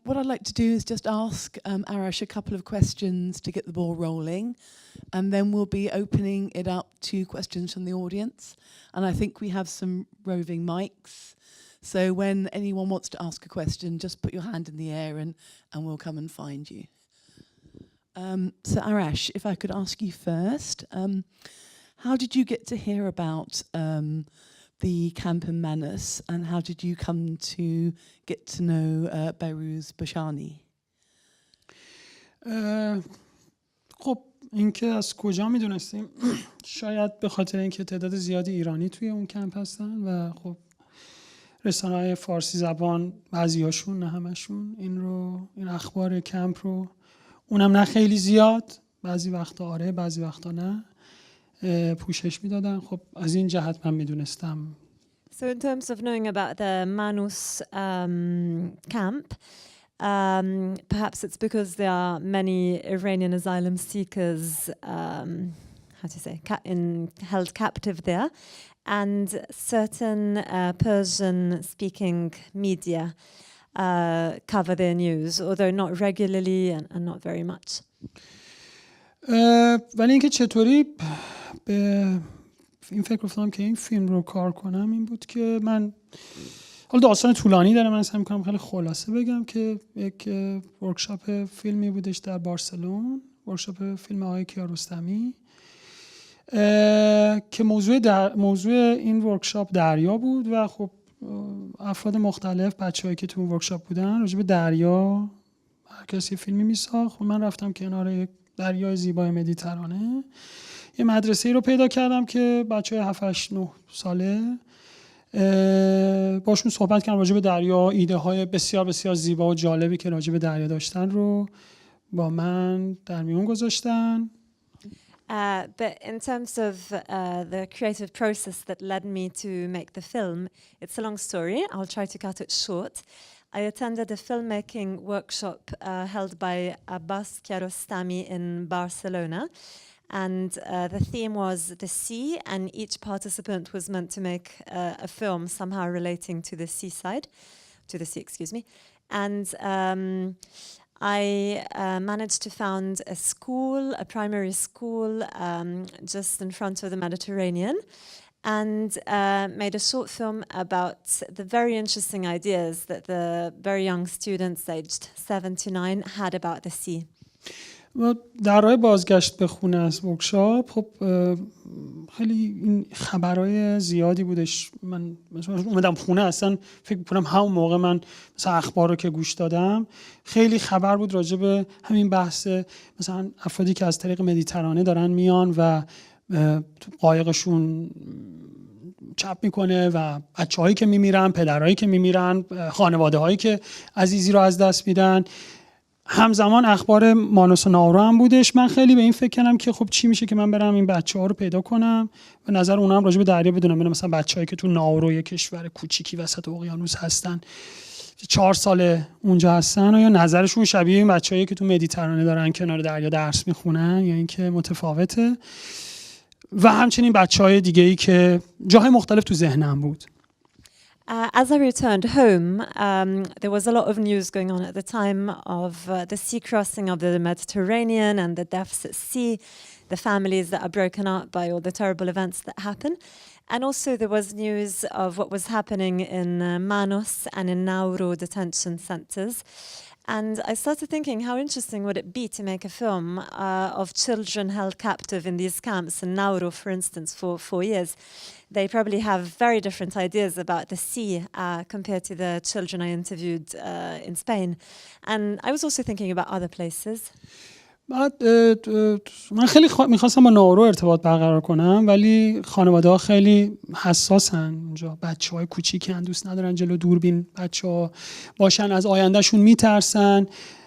What I'd like to do is just ask Arash a couple of questions to get the ball rolling, and then we'll be opening it up to questions from the audience. And I think we have some roving mics. So when anyone wants to ask a question, just put your hand in the air and we'll come and find you. So Arash, if I could ask you first, how did you get to hear about the camp in Manus, and how did you come to get to know Behrouz Boochani? خب اینکه از کجا میدونستیم؟ شاید به خاطر اینکه تعداد زیادی ایرانی توی اون کمپ هستن و خب رسانه‌های فارسی زبان بعضیاشون نه همشون این اخبار کمپ رو، اونم نه خیلی زیاد، بعضی وقتا آره بعضی وقتا نه، پوشش میدادن. خب از این جهت من میدونستم. So in terms of knowing about the Manus camp, perhaps it's because there are many Iranian asylum seekers, held captive there, and certain Persian-speaking media cover their news, although not regularly and not very much. ولی اینکه چطوری به این فکر افتادم که این فیلم رو کار کنم این بود که من، حالا داستان طولانی داره، من سعی می‌کنم خیلی خلاصه بگم که یک ورکشاپ فیلمی بودش در بارسلون، ورکشاپ فیلم آقای کیارستمی، که موضوع این ورکشاپ دریا بود و خب افراد مختلف، بچه‌هایی که تو اون ورکشاپ بودن راجع به دریا هر کسی فیلمی میساخت و من رفتم کنار یک دریای زیبای مدیترانه، یه مدرسه‌ای رو پیدا کردم که بچه‌های 7 8 9 ساله باشون صحبت کردم راجع به دریا، ایده‌های بسیار بسیار زیبا و جالبی که راجع به دریا داشتن رو با من در میون گذاشتن. But in terms of the creative process that led me to make the film, it's a long story. I'll try to cut it short. I attended a filmmaking workshop held by Arash Kamali Sarvestani in Barcelona. And the theme was the sea, and each participant was meant to make a film somehow relating to the seaside, to the sea, excuse me. And I managed to found a school, a primary school, just in front of the Mediterranean, and made a short film about the very interesting ideas that the very young students aged 7 to 9 had about the sea. و در راه بازگشت به خونه از ورکشاپ خب خیلی این خبرهای زیادی بودش. من مثلا اومدم خونه، اصلا فکر می‌کنم همون موقع من مثلا اخبار رو که گوش دادم خیلی خبر بود راجع به همین بحث، مثلا افرادی که از طریق مدیترانه دارن میان و قایقشون چپ میکنه و بچه‌هایی که میمیرن، پدرهایی که میمیرن، خانواده‌هایی که عزیزی رو از دست میدن. همزمان اخبار مانوس و ناورو هم بودش. من خیلی به این فکر کردم که خب چی میشه که من برم این بچه‌ها رو پیدا کنم و نظر اونها هم راجع به دریا بدونم. مثلا بچه‌هایی که تو ناورو، یک کشور کوچیکی وسط اقیانوس هستن، 4 ساله اونجا هستن، یا نظرشون شبیه این بچه‌هایی که تو مدیترانه دارن کنار دریا درس میخونن یا اینکه متفاوته. و همچنین بچه‌های دیگه‌ای که جاهای مختلف تو ذهنم بود. As I returned home, there was a lot of news going on at the time of the sea crossing of the Mediterranean and the deaths at sea, the families that are broken up by all the terrible events that happen. And also there was news of what was happening in Manus and in Nauru detention centers. And I started thinking, how interesting would it be to make a film of children held captive in these camps in Nauru, for instance, for 4 years. They probably have very different ideas about the sea compared to the children I interviewed in Spain. And I was also thinking about other places. من خیلی میخواستم با ناورو ارتباط برقرار کنم، ولی خانواده‌ها خیلی حساسن اونجا. بچه‌های کوچیکن، دوست ندارن جلو دوربین بچه‌ها باشن، از آیندهشون میترسن،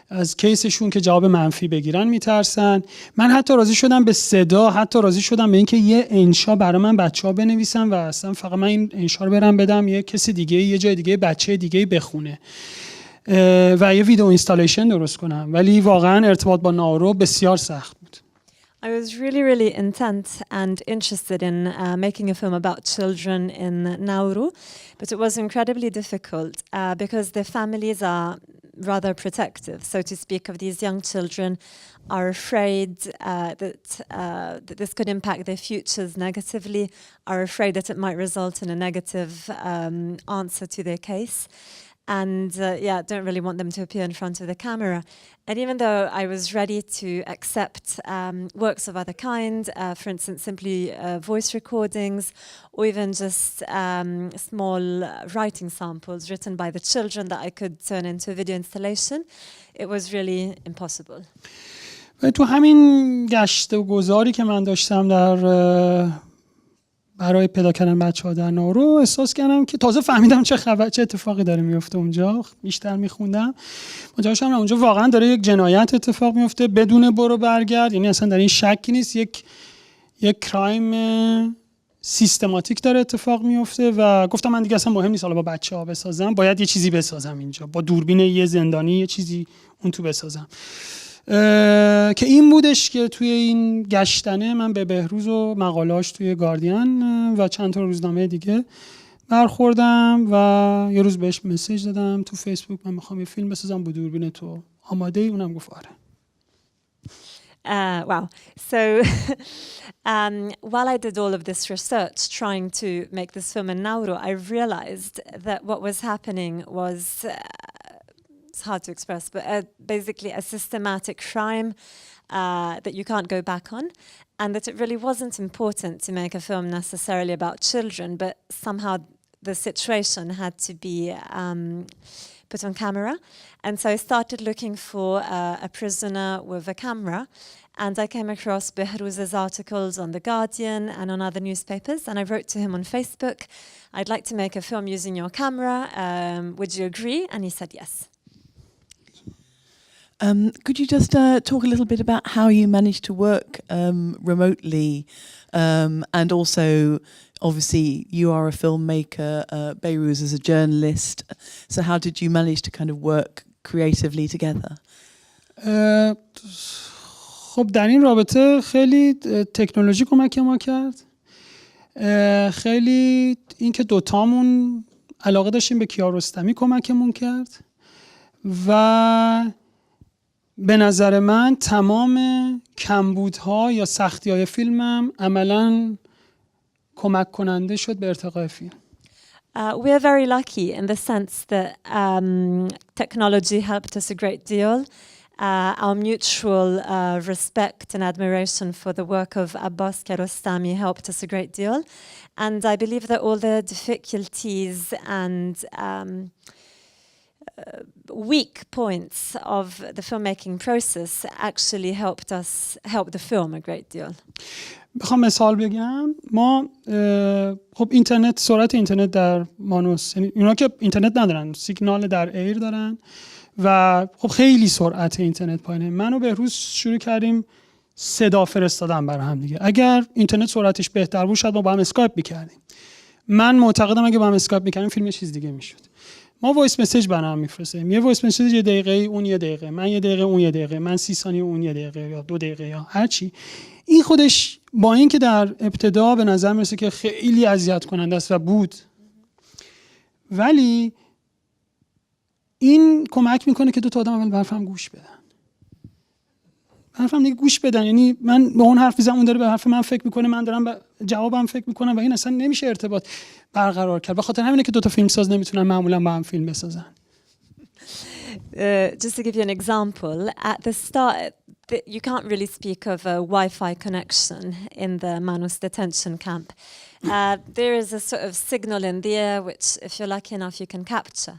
از کیسشون که جواب منفی بگیرن میترسن. من حتی راضی شدم به صدا، حتی راضی شدم به اینکه یه انشا برای من بچه‌ها بنویسن و اصلا فقط من این انشا رو برم بدم یه کسی دیگه، یه جای دیگه، بچه دیگه بخونه و یه ویدیو اینستالیشن درست کنم. ولی واقعا ارتباط با ناورو بسیار سخت بود. I was really intent and interested in making a film about children in Nauru, but it was incredibly difficult because the families are rather protective, so to speak, of these young children, are afraid that this could impact their futures negatively, are afraid that it might result in a negative answer to their case, and don't really want them to appear in front of the camera. And even though I was ready to accept works of other kind, for instance, simply voice recordings, or even just small writing samples written by the children that I could turn into a video installation, it was really impossible. تو همین گشت و گذاری که من داشتم در برای پیدا کردن بچه‌ها در نارو، احساس کردم که تازه فهمیدم چه اتفاقی داره میفته اونجا. بیشتر میخوندم متوجه شدم اونجا واقعا داره یک جنایت اتفاق میفته بدون برو برگرد، یعنی اصلا در این شکی نیست، یک کرایم سیستماتیک داره اتفاق میفته. و گفتم من دیگه اصلا مهم نیست حالا با بچه‌ها بسازم، باید یه چیزی بسازم اینجا، با دوربین یه زندانی یه چیزی اون تو بسازم. که این بودش که توی این گشتنه من به بهروز و مقالاش توی گاردین و چند تا روزنامه دیگه برخوردم و یه روز بهش مسیج دادم تو فیسبوک من میخوام یه فیلم بسازم با دوربین تو، آماده ای؟ اونم گفت آره. Wow. So while I did all of this research trying to make this film in Nauru, I realized that what was happening was it's hard to express, but basically a systematic crime that you can't go back on, and that it really wasn't important to make a film necessarily about children, but somehow the situation had to be put on camera. And so I started looking for a prisoner with a camera, and I came across Behrouz's articles on The Guardian and on other newspapers, and I wrote to him on Facebook, I'd like to make a film using your camera, would you agree? And he said yes. Could you just talk a little bit about how you managed to work remotely, and also, obviously, you are a filmmaker, Behrouz is a journalist, so how did you manage to kind of work creatively together? خب در این رابطه خیلی تکنولوژی کمک ما کرد، خیلی اینکه دوتامون علاقه داشتیم به کیارستمی کمکمون کرد و به نظر من تمام کمبودها یا سختی‌های فیلمم عملاً کمک کننده شد به ارتقای فیلم. We are very lucky in the sense that technology helped us a great deal. Our mutual respect and admiration for the work of Abbas Kiarostami helped us a great deal. And I believe that all the difficulties and weak points of the filmmaking process actually helped the film a great deal. بخوام مثال بگم، ما خب اینترنت، سرعت اینترنت در مانوس، یعنی اونا که اینترنت ندارن، سیگنال در ایر دارن و خب خیلی سرعت اینترنت پایینه. من و بهروز شروع کردیم صدا فرستادن برای هم دیگه. اگر اینترنت سرعتش بهتر بود شاید ما با هم اسکایپ می‌کردیم. من معتقدم اگه با هم اسکایپ می‌کردیم فیلم چیز دیگه میشد. ما وایس مسیج برای هم می‌فرستیم. یه وایس مسیج یه دقیقه، اون یه دقیقه، من یه دقیقه، اون یه دقیقه، من 30 ثانیه، اون یه دقیقه یا 2 دقیقه یا هر چی. این خودش با اینکه در ابتدا به نظر میرسه که خیلی اذیت کننده است و بود، ولی این کمک میکنه که دو تا آدم اول به حرفم گوش بدن. به حرفم دیگه گوش بدن، یعنی من با اون حرف میزنم، اون داره به حرف من فکر میکنه، من دارم به جوابم فکر میکنم و این اصلا نمیشه ارتباط برقرار کرد. به خاطر همینه که دو تا فیلم ساز نمیتونن معمولا با هم فیلم بسازن. Just to give you an example, at the start, you can't really speak of a Wi-Fi connection in the Manus detention camp. There is a sort of signal in the air which, if you're lucky enough, you can capture.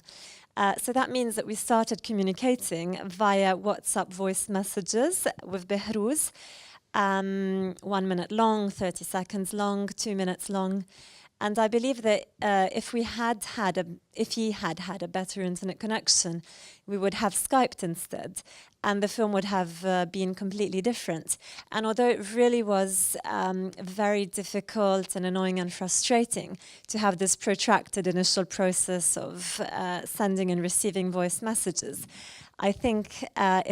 So that means that we started communicating via WhatsApp voice messages with Behrouz, 1 minute long, 30 seconds long, 2 minutes long. And I believe that if he had had a better internet connection, we would have Skyped instead, and the film would have been completely different. And although it really was very difficult and annoying and frustrating to have this protracted initial process of sending and receiving voice messages, I think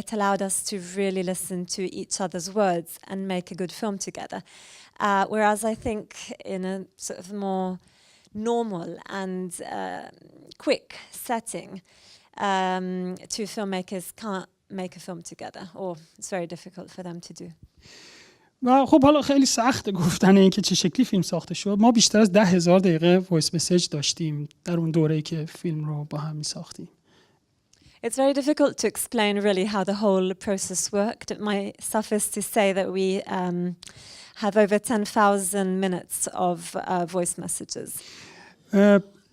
it allowed us to really listen to each other's words and make a good film together. Whereas I think in a sort of more normal and quick setting, two filmmakers can't make a film together, or it's very difficult for them to do. و خب حالا خیلی سخته گفتن اینکه چه شکلی فیلم ساخته شد. ما بیشتر از 10,000 دقیقه وایس مسیج داشتیم در اون دوره‌ای که فیلم رو با هم می‌ساختیم. It's very difficult to explain really how the whole process worked. It might suffice to say that we have over 10,000 minutes of voice messages.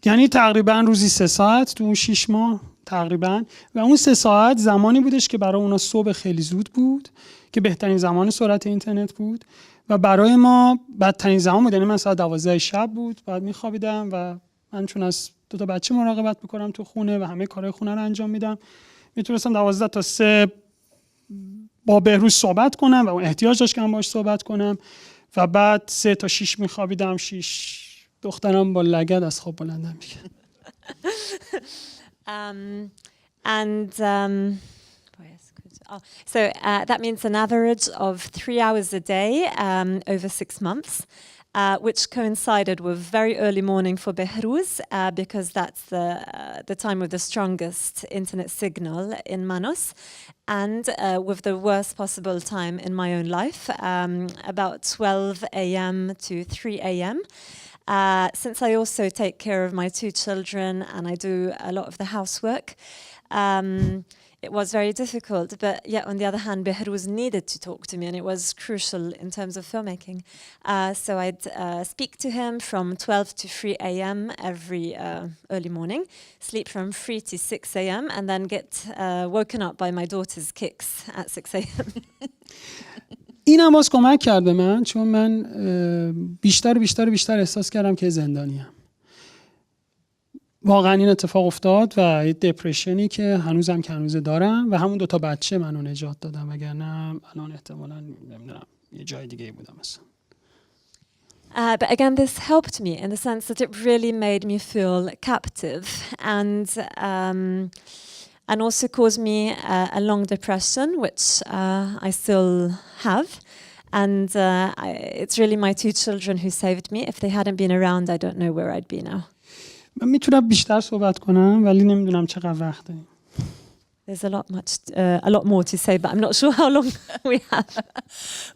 یعنی تقریبا روزی 3 ساعت تو اون 6 ماه تقریبا، و اون 3 ساعت زمانی بودش که برای اونا صبح خیلی زود بود که بهترین زمان سرعت اینترنت بود و برای ما بدترین زمان بود. یعنی من ساعت 12 شب بود بعد میخوابیدم و من چون از 2 بچه مراقبت میکنم تو خونه و همه کارهای خونه رو انجام میدم، میتونستم 12 تا 3 با بهروز صحبت کنم و اون احتیاج داشت که من باهاش صحبت کنم و بعد 3 تا 6 میخوابیدم. 6 دخترم با لگد از خواب بلندم میکرد. So that means an average of 3 hours a day over 6 months, which coincided with very early morning for Behrouz, because that's the time with the strongest internet signal in Manus, and with the worst possible time in my own life, about 12 a.m. to 3 a.m. Since I also take care of my 2 children and I do a lot of the housework, it was very difficult. But yet, on the other hand, Behrouz needed to talk to me, and it was crucial in terms of filmmaking. So I'd speak to him from 12 to 3 a.m. every early morning, sleep from 3 to 6 a.m., and then get woken up by my daughter's kicks at 6 a.m. این هم باز کمک کرد به من، چون من بیشتر احساس کردم که زندانیم. واقعا این اتفاق افتاد و یه دپرشنی که هنوزم که هنوز دارم و همون 2 نجات منو نجات دادم، وگرنه الان احتمالاً نمیدونم یه جای دیگه بودم اصلا. But again, this helped me in the sense that it really made me feel captive and also caused me a long depression, which I still have. And it's really my 2 children who saved me. If they hadn't been around, I don't know where I'd be now. من میتونم بیشتر صحبت کنم ولی نمیدونم چقدر وقت داریم. There's a lot more to say, but I'm not sure how long we have.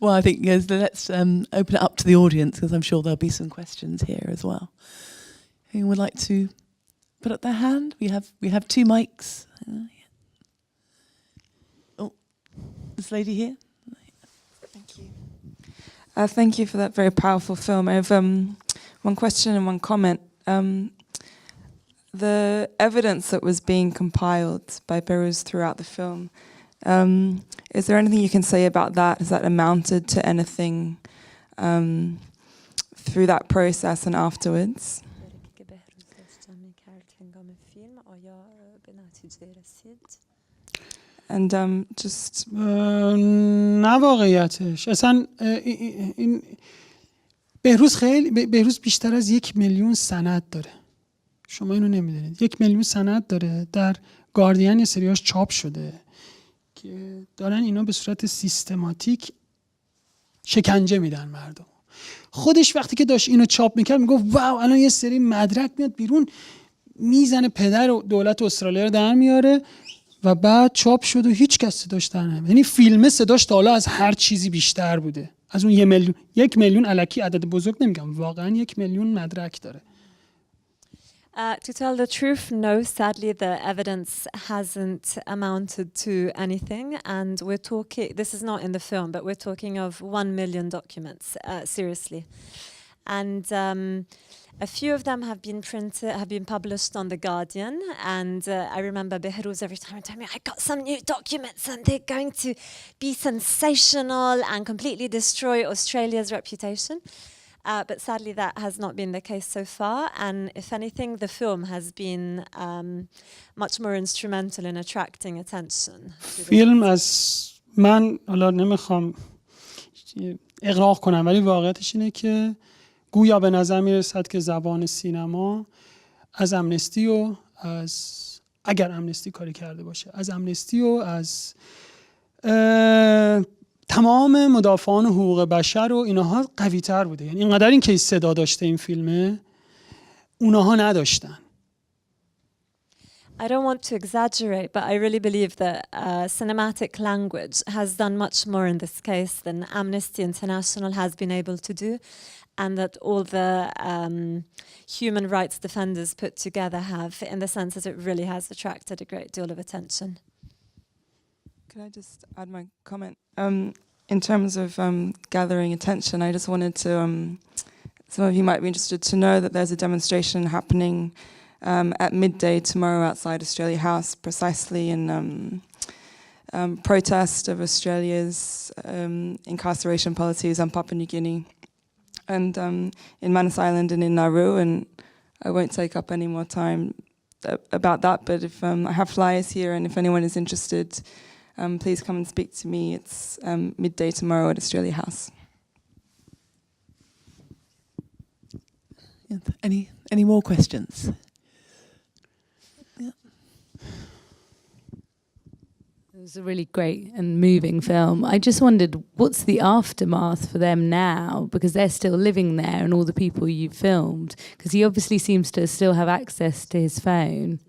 Well, I think let's open it up to the audience, because I'm sure there'll be some questions here as well. Anyone would like to put up their hand? We have 2 mics. Oh, this lady here. Thank you. Thank you for that very powerful film. I have one question and one comment. The evidence that was being compiled by Behrouz throughout the film, is there anything you can say about that? Has that amounted to anything through that process and afterwards? And just نه واقعیتش اصلا این بهروز بیشتر از 1 میلیون سند داره. شما اینو نمیدونید. 1 میلیون سند داره. در گاردین یه سریاش چاپ شده که دارن اینا به صورت سیستماتیک شکنجه میدن مردم. خودش وقتی که داشت اینو چاپ میکرد میگفت واو الان یه سری مدرک میاد بیرون میزنه پدر دولت استرالیا رو در میاره و بعد چاپ شد و هیچ کس صداش در نمیاد. یعنی فیلم صداش تا حالا از هر چیزی بیشتر بوده. از اون 1 میلیون الکی عدد بزرگ نمیگم، واقعا 1 میلیون مدرک داره. To tell the truth, no, sadly the evidence hasn't amounted to anything, and we're talking, this is not in the film, but we're talking of 1 million documents, seriously. And a few of them have been published on The Guardian, and I remember Behrouz every time would tell me, I got some new documents and they're going to be sensational and completely destroy Australia's reputation. But sadly that has not been the case so far, and if anything the film has been much more instrumental in attracting attention. فیلم از من حالا نمیخوام اغراق کنم ولی واقعیتش اینه که گویا به نظر میرسد که زبان سینما از امنستی و اگر امنستی کاری کرده باشه از امنستی و از تمام مدافعان حقوق بشر و اینها قوی تر بوده. یعنی اینقدر این کیس صدا داشته این فیلمه اونها نداشتن. I don't want to exaggerate, but I really believe that cinematic language has done much more in this case than Amnesty International has been able to do, and that all the human rights defenders put together have, in the sense that it really has attracted a great deal of attention. Can I just add my comment? In terms of gathering attention, I just wanted to, some of you might be interested to know that there's a demonstration happening at midday tomorrow outside Australia House, precisely in protest of Australia's incarceration policies on Papua New Guinea and in Manus Island and in Nauru. And I won't take up any more time about that, but if I have flyers here, and if anyone is interested, please come and speak to me. It's midday tomorrow at Australia House. Any more questions? It was a really great and moving film. I just wondered, what's the aftermath for them now? Because they're still living there, and all the people you filmed. Because he obviously seems to still have access to his phone.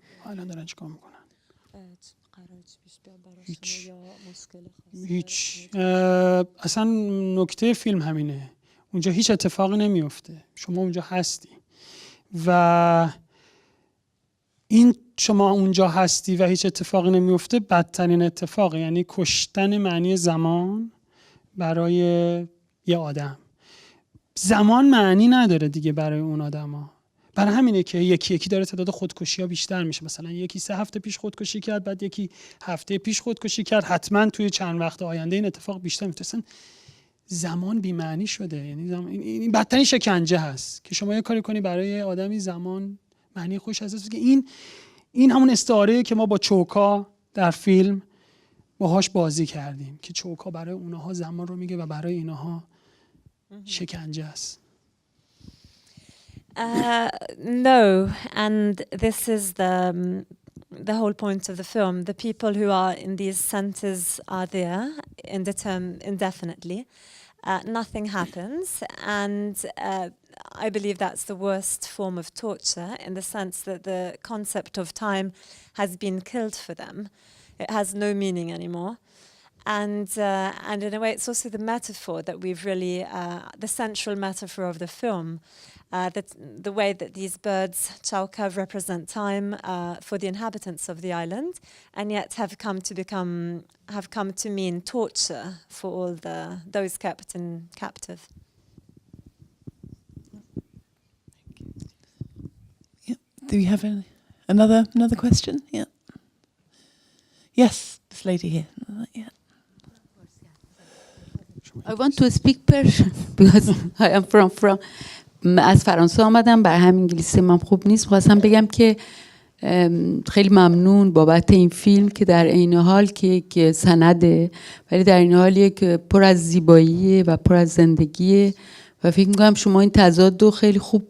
هیچ اصلا نکته فیلم همینه. اونجا هیچ اتفاقی نمیفته. شما اونجا هستی و این شما اونجا هستی و هیچ اتفاقی نمیفته بدترین اتفاقه. یعنی کشتن معنی زمان برای یه آدم. زمان معنی نداره دیگه برای اون آدما. برای همینه که یکی داره تعداد خودکشی‌ها بیشتر میشه. مثلا یکی 3 هفته پیش خودکشی کرد، بعد یکی هفته پیش خودکشی کرد. حتما توی چند وقت آینده این اتفاق بیشتر میفته. زمان بی معنی شده. یعنی این بدترین شکنجه هست که شما یه کاری کنی برای آدمی زمان معنی خوش هست. که این همون استعاره که ما با چوکا در فیلم باهاش بازی کردیم که چوکا برای اونها زمان رو میگه و برای اینها شکنجه است. No, and this is the whole point of the film. The people who are in these centers are there indefinitely. Nothing happens, and I believe that's the worst form of torture, in the sense that the concept of time has been killed for them. It has no meaning anymore. And in a way, it's also the metaphor that we've really, the central metaphor of the film, that the way that these birds, Chauka, represent time for the inhabitants of the island, and yet have come to mean torture for all those kept captive. Yeah. Do you have another question? Yeah. Yes, this lady here. Yeah. I want to speak Persian because I am from از فرانسه آمدم، برای همین انگلیسی من خوب نیست. خواستم بگم که خیلی ممنون بابت این فیلم که در عین حال که سنده، ولی در این حال یک پر از زیبایی و پر از زندگیه و فکر می‌کنم شما این تضاد رو خیلی خوب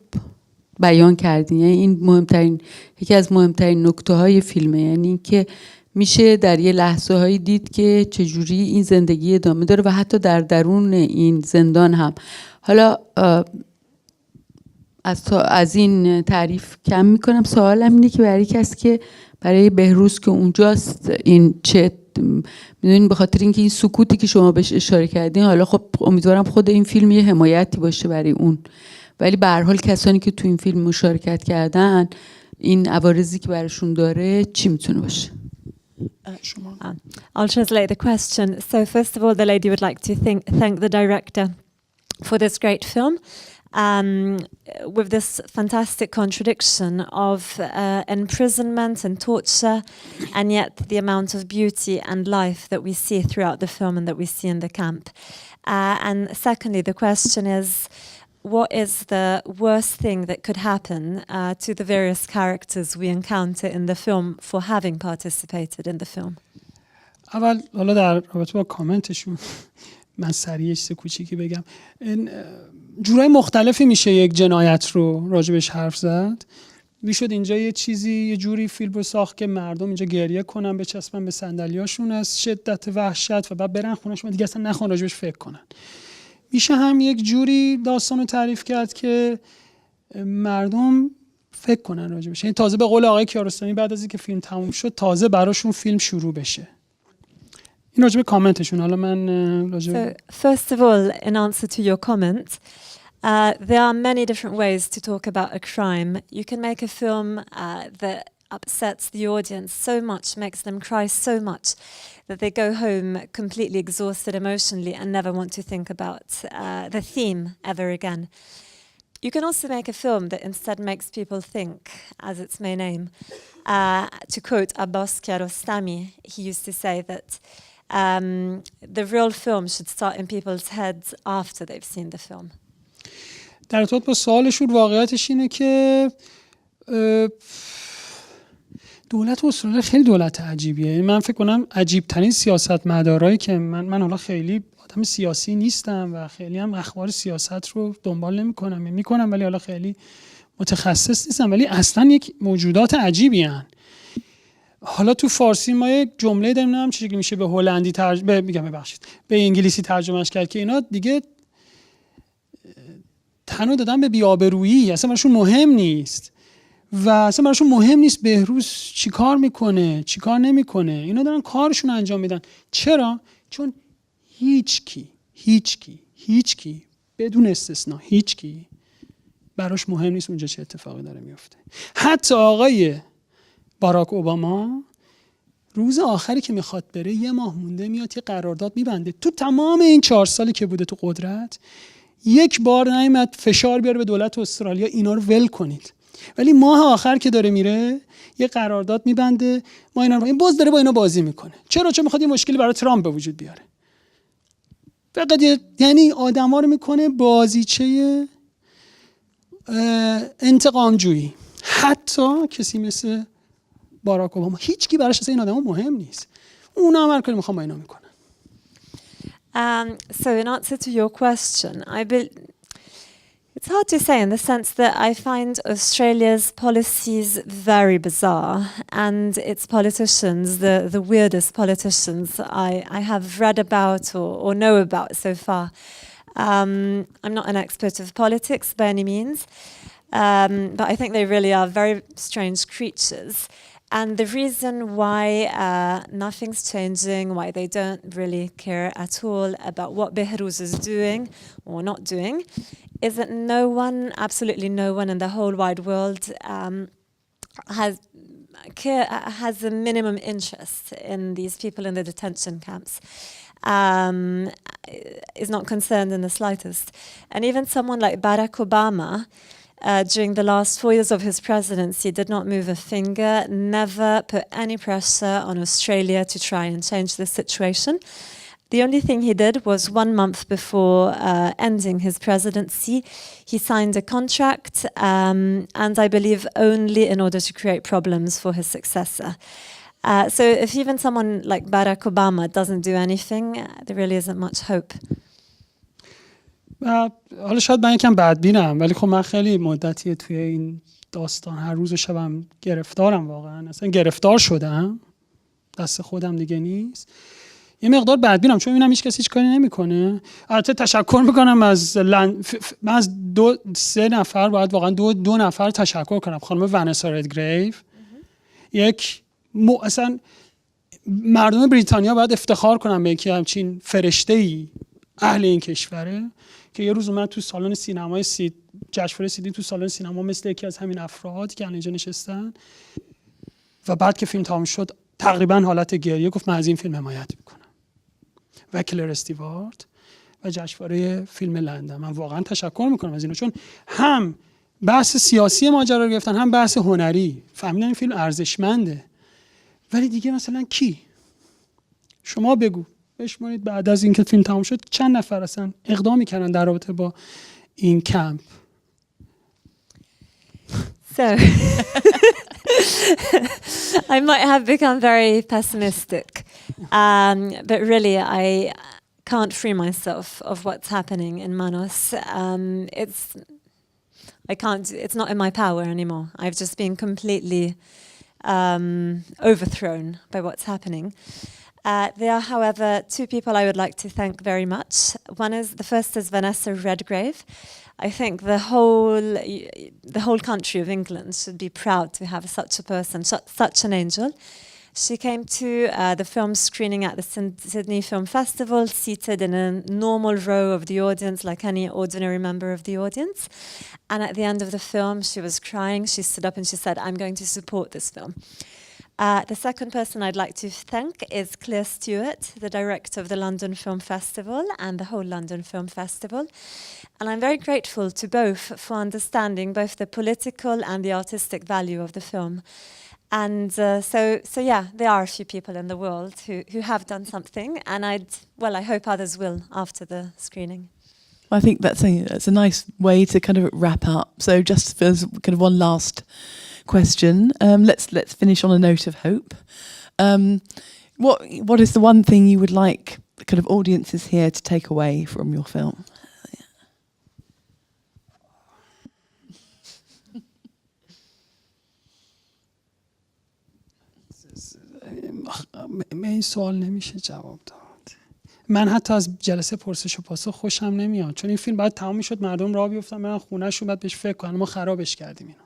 بیان کردین. یعنی این یکی از مهمترین نکته‌های فیلمه، یعنی اینکه میشه در یه لحظه‌هایی دید که چجوری این زندگی ادامه داره و حتی در درون این زندان هم. حالا از این تعریف کم میکنم. سوالم اینه که برای کسی که برای بهروز که اونجاست این چه میدونین، به خاطر اینکه این سکوتی که شما بهش اشاره کردین، حالا خب امیدوارم خود این فیلم یه حمایتی باشه برای اون، ولی به هر حال کسانی که تو این فیلم مشارکت کردن این عوارضی که براشون داره چی میتونه باشه؟ I'll translate the question. So first of all, the lady would like to thank the director for this great film. With this fantastic contradiction of imprisonment and torture, and yet the amount of beauty and life that we see throughout the film and that we see in the camp. And secondly, the question is, what is the worst thing that could happen to the various characters we encounter in the film for having participated in the film? اول حالا در رابطه با کامنتشون من سریع چیز کوچیکی بگم. جورای مختلفی میشه یک جنایت رو راجبش حرف زد. میشد اینجا یه جوری فیلم رو ساخت که مردم اینجا گریه کنن، بچسبن به صندلیاشون از شدت وحشت و بعد برن خونه‌شون دیگه اصلا نخوان راجبش فکر کنن. میشه هم یک جوری داستان رو تعریف کرد که مردم فکر کنن راجبش. این تازه به قول آقای کیارستمی بعد از اینکه فیلم تموم شد تازه براشون فیلم شروع بشه. این راجب کامنتشون. حالا من راجب So, first of all, in answer to your comment, there are many different ways to talk about a crime. You can make a film that upsets the audience so much, makes them cry so much, that they go home completely exhausted emotionally and never want to think about the theme ever again. You can also make a film that instead makes people think, as its main aim. To quote Arash Kamali, he used to say that the real film should start in people's heads after they've seen the film. در ارتباط با سوالشون واقعیتش اینه که دولت استرالیا خیلی دولت عجیبیه. من فکر کنم عجیب ترین سیاستمدارایی که من حالا خیلی آدم سیاسی نیستم و خیلی هم اخبار سیاست رو دنبال میکنم ولی حالا خیلی متخصص نیستم، ولی اصلا یک موجودات عجیبی هن. حالا تو فارسی ما یک جمله داریم، نمیدونم چه شکلی میشه به هلندی به انگلیسی ترجمهش کرد که اینا دیگه تنو دادن به بی‌آبرویی، اصلا براشون مهم نیست و اصلا براشون مهم نیست بهروز چی کار میکنه چی کار نمیکنه، اینا دارن کارشون انجام میدن. چرا؟ چون هیچ کی بدون استثنا هیچ کی براش مهم نیست اونجا چه اتفاقی داره میفته. حتی آقای باراک اوباما روز آخری که میخواد بره، یه ماه مونده، میاد یه قرارداد میبنده. تو تمام این 4 سالی که بوده تو قدرت یک بار نیامد فشار بیاره به دولت استرالیا اینا رو ول کنید، ولی ماه آخر که داره میره یه قرارداد میبنده، ما اینا رو این باز داره با اینا بازی میکنه. چرا؟ چون میخواد یه مشکلی برای ترامپ به وجود بیاره. فقط یعنی آدما رو میکنه بازیچه انتقامجویی. حتی کسی مثل باراک اوباما هیچ کی براش این آدما مهم نیست. اونا هم هر کاری میخوان با اینا میکنن. So in answer to your question, it's hard to say in the sense that I find Australia's policies very bizarre and its politicians, the weirdest politicians I have read about or know about so far. I'm not an expert of politics by any means, but I think they really are very strange creatures. And the reason why nothing's changing, why they don't really care at all about what Behrouz is doing or not doing, is that no one, absolutely no one in the whole wide world has a minimum interest in these people in the detention camps. Is not concerned in the slightest. And even someone like Barack Obama, during the last 4 years of his presidency, did not move a finger, never put any pressure on Australia to try and change the situation. The only thing he did was 1 month before ending his presidency, he signed a contract, and I believe only in order to create problems for his successor. So if even someone like Barack Obama doesn't do anything, there really isn't much hope. حالا شاید من یکم بدبینم، ولی خب من خیلی مدتیه توی این داستان هر روز و شبم گرفتارم، واقعا اصلا گرفتار شدم، دست خودم دیگه نیست. یه مقدار بدبینم چون میبینم هیچ کسی هیچ کاری نمیکنه. البته تشکر میکنم از من از 2-3 نفر، باید واقعا 2 نفر تشکر کنم. خانم ونسا ردگریو، یک اصلا مردم بریتانیا باید افتخار کنم به اینکه همچین فرشته‌ای اهل این کشوره که یه روز اومد تو سالن سینمای جشنواره سیدنی، تو سالن سینما مثل یکی از همین افراد که اینجا نشستن، و بعد که فیلم تمام شد تقریبا حالت گریه گفت من از این فیلم حمایت میکنم. و کلر استیوارت و جشنواره فیلم لندن، من واقعا تشکر میکنم از اینا، چون هم بحث سیاسی ماجرا رو گرفتن هم بحث هنری. فهمیدن این فیلم ارزشمنده. ولی دیگه مثلا کی؟ شما بگو بشمارید بعد از اینکه فیلم تمام شد چند نفر اصلا اقدامی کردن در رابطه با این کمپ؟ So I might have become very pessimistic, but really I can't free myself of what's happening in Manus. It's not in my power anymore. I've just been completely overthrown by what's happening. There are, however, two people I would like to thank very much. The first is Vanessa Redgrave. I think the whole country of England should be proud to have such a person, such an angel. She came to the film screening at the Sydney Film Festival, seated in a normal row of the audience, like any ordinary member of the audience. And at the end of the film, she was crying. She stood up and she said, "I'm going to support this film." The second person I'd like to thank is Claire Stewart, the director of the London Film Festival and the whole London Film Festival. And I'm very grateful to both for understanding both the political and the artistic value of the film. And so yeah, there are a few people in the world who have done something, and I hope others will after the screening. I think that's a nice way to kind of wrap up. So just for kind of one last question, let's finish on a note of hope. What is the one thing you would like the kind of audiences here to take away from your film? این سوال نمیشه جواب داد. من حتی از جلسه پرسش و پاسخ خوشم نمیاد، چون این فیلم باید تمام میشد، مردم راه بیفتن برن خونه‌شون، بعد بهش فکر کنن. ما خرابش کردیم اینو.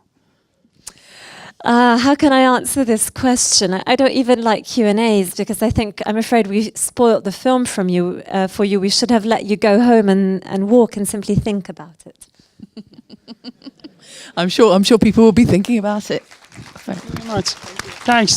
How can I answer this question? I don't even like Q&As because I'm afraid we spoiled the film for you. We should have let you go home and walk and simply think about it. I'm sure people will be thinking about it. Thank you very much. Thanks.